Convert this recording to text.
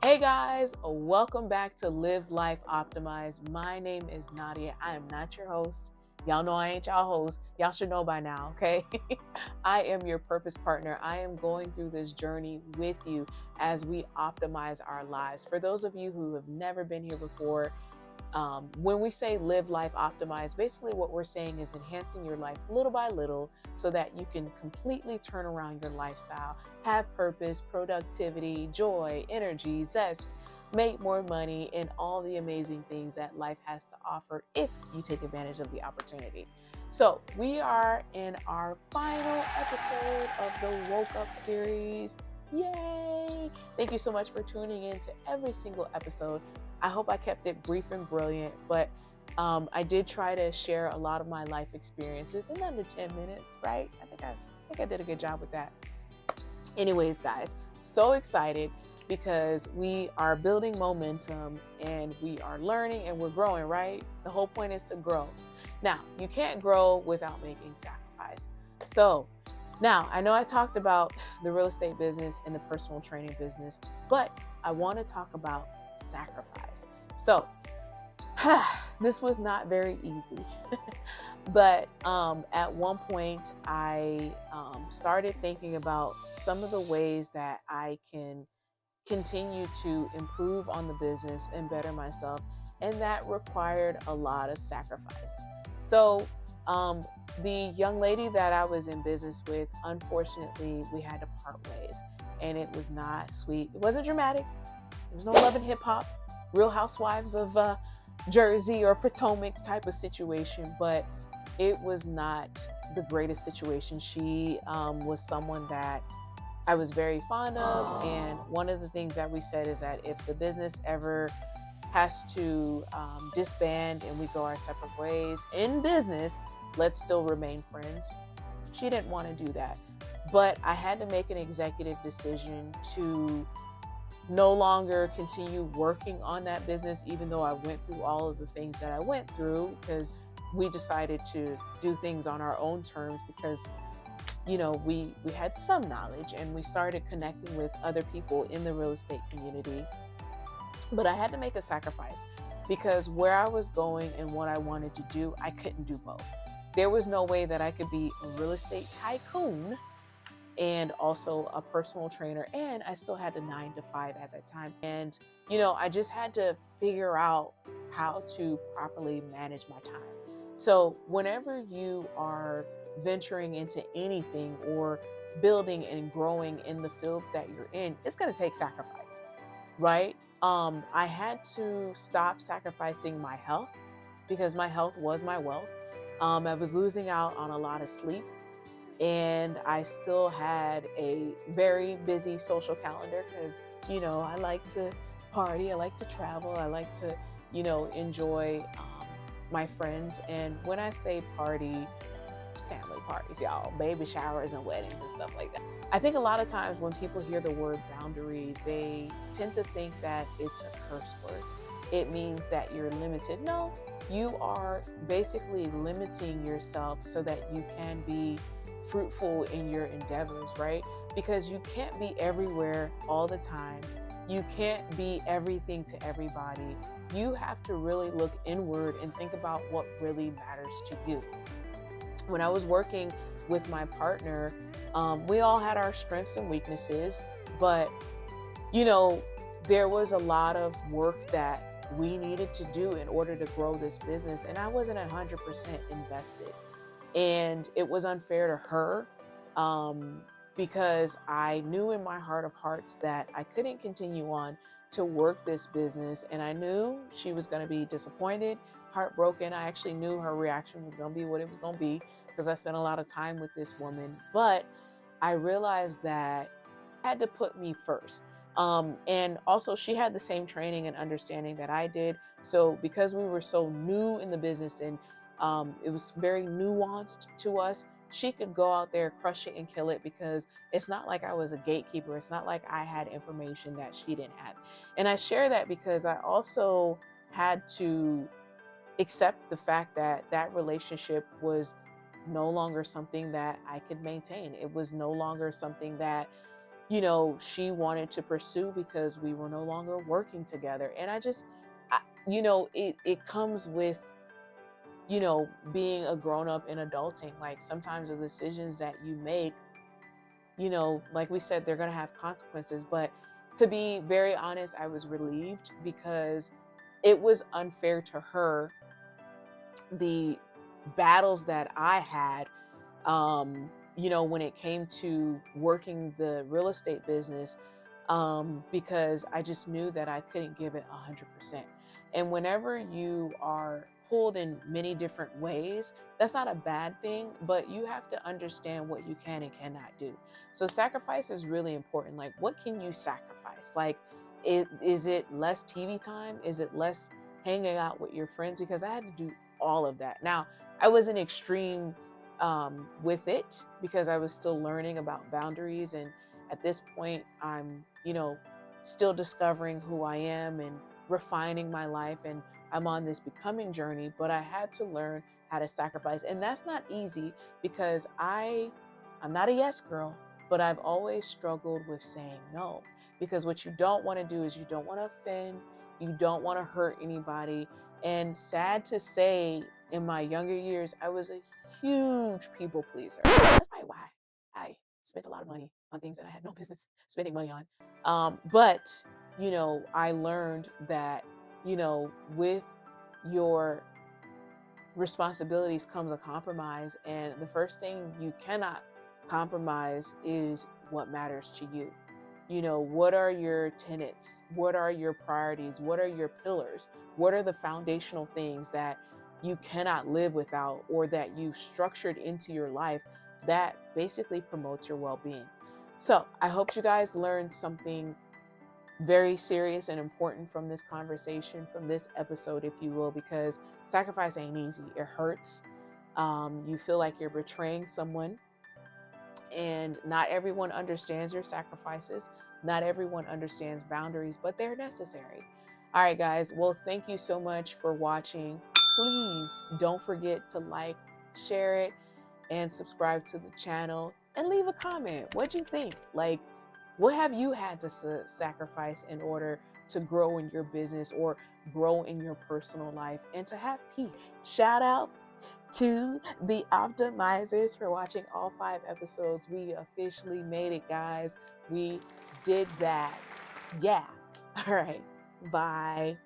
Hey guys, welcome back to Live Life Optimized. My name is Nadia. I am not your host. Y'all know I ain't y'all host. Y'all should know by now, okay? I am your purpose partner. I am going through this journey with you as we optimize our lives. For those of you who have never been here before, when we say live life optimized, basically what we're saying is enhancing your life little by little so that you can completely turn around your lifestyle, have purpose, productivity, joy, energy, zest, make more money, and all the amazing things that life has to offer if you take advantage of the opportunity. So, we are in our final episode of the Woke Up series. Yay! Thank you so much for tuning in to every single episode. I hope I kept it brief and brilliant, but I did try to share a lot of my life experiences in under 10 minutes, right? I think I did a good job with that. Anyways, guys, so excited because we are building momentum and we are learning and we're growing, right? The whole point is to grow. Now, you can't grow without making sacrifice. So now I know I talked about the real estate business and the personal training business, but I want to talk about sacrifice. So this was not very easy. But at one point, I started thinking about some of the ways that I can continue to improve on the business and better myself. And that required a lot of sacrifice. So, the young lady that I was in business with, unfortunately, we had to part ways. And it was not sweet. It wasn't dramatic. There was no Love and Hip Hop, Real Housewives of Jersey or Potomac type of situation, but it was not the greatest situation. She was someone that I was very fond of. And one of the things that we said is that if the business ever has to disband and we go our separate ways in business, let's still remain friends. She didn't want to do that. But I had to make an executive decision to no longer continue working on that business, even though I went through all of the things that I went through, because we decided to do things on our own terms because, you know, we had some knowledge and we started connecting with other people in the real estate community. But I had to make a sacrifice because where I was going and what I wanted to do, I couldn't do both. There was no way that I could be a real estate tycoon and also a personal trainer, and I still had a 9 to 5 at that time. And you know, I just had to figure out how to properly manage my time. So whenever you are venturing into anything or building and growing in the fields that you're in, it's going to take sacrifice, right? I had to stop sacrificing my health because my health was my wealth. I was losing out on a lot of sleep, and I still had a very busy social calendar because, you know, I like to party, I like to travel, I like to, you know, enjoy my friends. And when I say party, family parties, y'all, baby showers and weddings and stuff like that. I think a lot of times when people hear the word boundary, they tend to think that it's a curse word. It means that you're limited. No, you are basically limiting yourself so that you can be fruitful in your endeavors, right? Because you can't be everywhere all the time. You can't be everything to everybody. You have to really look inward and think about what really matters to you. When I was working with my partner, we all had our strengths and weaknesses, but you know, there was a lot of work that we needed to do in order to grow this business, and I wasn't 100% invested. And it was unfair to her because I knew in my heart of hearts that I couldn't continue on to work this business. And I knew she was going to be disappointed, heartbroken. I actually knew her reaction was going to be what it was going to be because I spent a lot of time with this woman. But I realized that I had to put me first. And also, she had the same training and understanding that I did. So because we were so new in the business and it was very nuanced to us, she could go out there, crush it and kill it because it's not like I was a gatekeeper. It's not like I had information that she didn't have. And I share that because I also had to accept the fact that that relationship was no longer something that I could maintain. It was no longer something that she wanted to pursue because we were no longer working together. And it comes with, being a grown up and adulting. Like sometimes the decisions that you make, like we said, they're going to have consequences. But to be very honest, I was relieved because it was unfair to her, the battles that I had, when it came to working the real estate business, because I just knew that I couldn't give it 100%. And whenever you are pulled in many different ways, that's not a bad thing, but you have to understand what you can and cannot do. So sacrifice is really important. Like, what can you sacrifice? Like, is it less TV time? Is it less hanging out with your friends? Because I had to do all of that. Now, I was an extreme with it because I was still learning about boundaries. And at this point, I'm, still discovering who I am and refining my life. And I'm on this becoming journey, but I had to learn how to sacrifice. And that's not easy because I'm not a yes girl, but I've always struggled with saying no. Because what you don't want to do is you don't want to offend, you don't want to hurt anybody. And sad to say, in my younger years, I was a huge people pleaser. That's probably why I spent a lot of money on things that I had no business spending money on. But, I learned that, with your responsibilities comes a compromise. And the first thing you cannot compromise is what matters to you. What are your tenets? What are your priorities? What are your pillars? What are the foundational things that you cannot live without, or that you've structured into your life that basically promotes your well-being? So I hope you guys learned something very serious and important from this conversation, from this episode, if you will, because sacrifice ain't easy. It hurts. You feel like you're betraying someone, and not everyone understands your sacrifices. Not everyone understands boundaries, but they're necessary. All right, guys. Well, thank you so much for watching. Please don't forget to like, share it, and subscribe to the channel, and leave a comment. What'd you think? Like, what have you had to sacrifice in order to grow in your business or grow in your personal life and to have peace? Shout out to the Optimizers for watching all 5 episodes. We officially made it, guys. We did that. Yeah. All right. Bye.